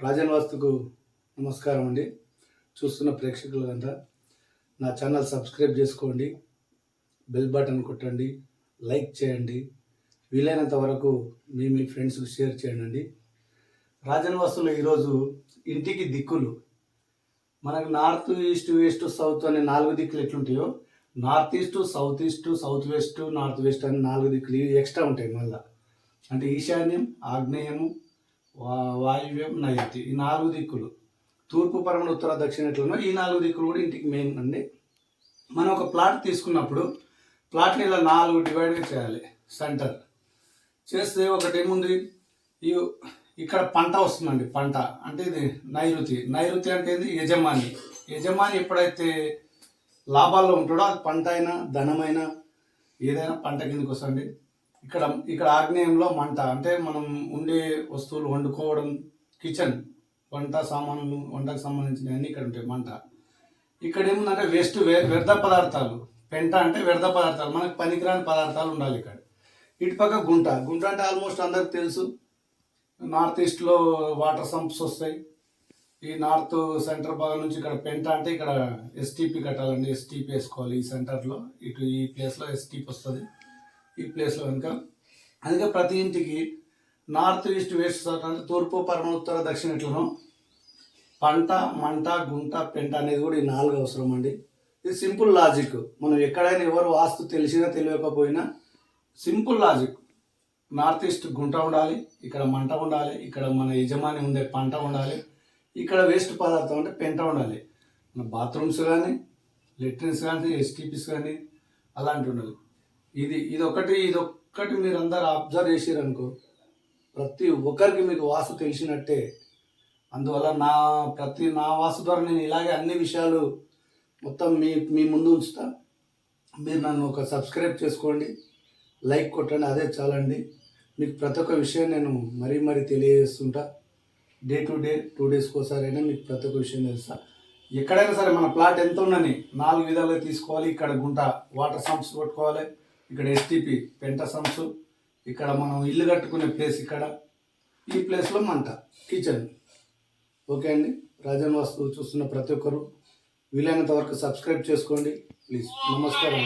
రాజన్ వాస్తుకు నమస్కారం అండి. చూస్తున్న ప్రేక్షకులంతా నా ఛానల్ సబ్స్క్రైబ్ చేసుకోండి, బెల్ బటన్ కొట్టండి, లైక్ చేయండి, వీలైనంత వరకు మీ ఫ్రెండ్స్కి షేర్ చేయండి. రాజన్ వాస్తులో ఈరోజు ఇంటికి దిక్కులు, మనకు నార్త్ ఈస్ట్ వెస్ట్ సౌత్ అనే 4 దిక్కులు ఎట్లుంటాయో north east, south east, south west, north west అని 4 దిక్కులు ఎక్స్ట్రా ఉంటాయి. మళ్ళీ అంటే ఈశాన్యం, ఆగ్నేయము, వాయువ్యం, నైరుతి, ఈ 4 దిక్కులు, తూర్పు, పడమర, ఉత్తర, దక్షిణ ఎట్లనో ఈ 4 దిక్కులు కూడా ఇంటికి మెయిన్ అండి. మనం ఒక ప్లాట్ తీసుకున్నప్పుడు ప్లాట్ని ఇలా 4 డివైడ్గా చేయాలి. సెంటర్ చేస్తే ఒకటి ఏముంది, ఇక్కడ పంట వస్తుందండి. పంట అంటే ఇది నైరుతి. నైరుతి అంటే ఇది యజమాని. యజమాని ఎప్పుడైతే లాభాల్లో ఉంటాడో అది పంట అయినా ధనమైనా ఏదైనా పంట కిందకి వస్తుంది. ఇక్కడ ఆగ్నేయంలో మంట అంటే మనం ఉండే వస్తువులు వండుకోవడం, కిచెన్, వంట సామాన్లు, వంటకు సంబంధించినవన్నీ ఇక్కడ ఉంటాయి. మంట ఇక్కడ ఏముందంటే వేస్ట్, వ్యర్థ పదార్థాలు. పెంట అంటే వ్యర్థ పదార్థాలు, మనకు పనికిరాని పదార్థాలు ఉండాలి ఇక్కడ. ఇటుపక్క గుంట. గుంట అంటే ఆల్మోస్ట్ అందరికి తెలుసు, నార్త్ ఈస్ట్లో వాటర్ సంప్స్ వస్తాయి. ఈ నార్త్ సెంటర్ భాగం నుంచి ఇక్కడ పెంట అంటే ఇక్కడ ఎస్టీపీ కట్టాలండి. ఎస్టీపీ వేసుకోవాలి ఈ సెంటర్లో. ఇటు ఈ ప్లేస్లో ఎస్టీపీ వస్తుంది, ఈ ప్లేస్లో కనుక. అందుకే ప్రతి ఇంటికి నార్త్ ఈస్ట్ వెస్ట్ సౌత్ అంటే తూర్పు, పడమర, ఉత్తర, దక్షిణ ఎట్లనో పంట, మంట, గుంట, పెంట అనేది కూడా ఈ 4 అవసరం అండి. ఇది సింపుల్ లాజిక్. మనం ఎక్కడైనా ఎవరు వాస్తు తెలిసినా తెలియకపోయినా సింపుల్ లాజిక్. నార్త్ ఈస్ట్ గుంట ఉండాలి, ఇక్కడ మంట ఉండాలి, ఇక్కడ మన యజమాని ఉండే పంట ఉండాలి, ఇక్కడ వేస్ట్ పదార్థం అంటే పెంట ఉండాలి. మన బాత్రూమ్స్ కానీ, లెట్రిన్స్ కానీ, ఎస్టీపీస్ కానీ అలాంటివి ఉండాలి. ఇదొక్కటి మీరు అందరు అబ్జర్వ్ చేసారనుకో, ప్రతి ఒక్కరికి మీకు వాస్తు తెలిసినట్టే. అందువల్ల నా వాస్తు ద్వారా నేను ఇలాగే అన్ని విషయాలు మొత్తం మీ ముందు ఉంచుతా. మీరు నన్ను ఒక సబ్స్క్రైబ్ చేసుకోండి, లైక్ కొట్టండి, అదే చాలండి. మీకు ప్రతి ఒక్క విషయం నేను మరీ తెలియజేస్తుంటా. డే టు డే, 2 డేస్కి ఒకసారైనా మీకు ప్రతి ఒక్క విషయం తెలుస్తా. ఎక్కడైనా సరే మన ప్లాట్ ఎంత ఉందని 4 విధాలుగా తీసుకోవాలి. ఇక్కడ గుంట, వాటర్ సంప్స్ కొట్టుకోవాలి. ఇక్కడ ఎస్టీపీ, పెంట సంప్స్. ఇక్కడ మనం ఇల్లు కట్టుకునే ప్లేస్, ఇక్కడ ఈ ప్లేస్లో మంట, కిచెన్. ఓకే అండి. రాజన్ వాస్తు చూస్తున్న ప్రతి ఒక్కరు వీలైనంత వరకు సబ్స్క్రైబ్ చేసుకోండి ప్లీజ్. నమస్కారం.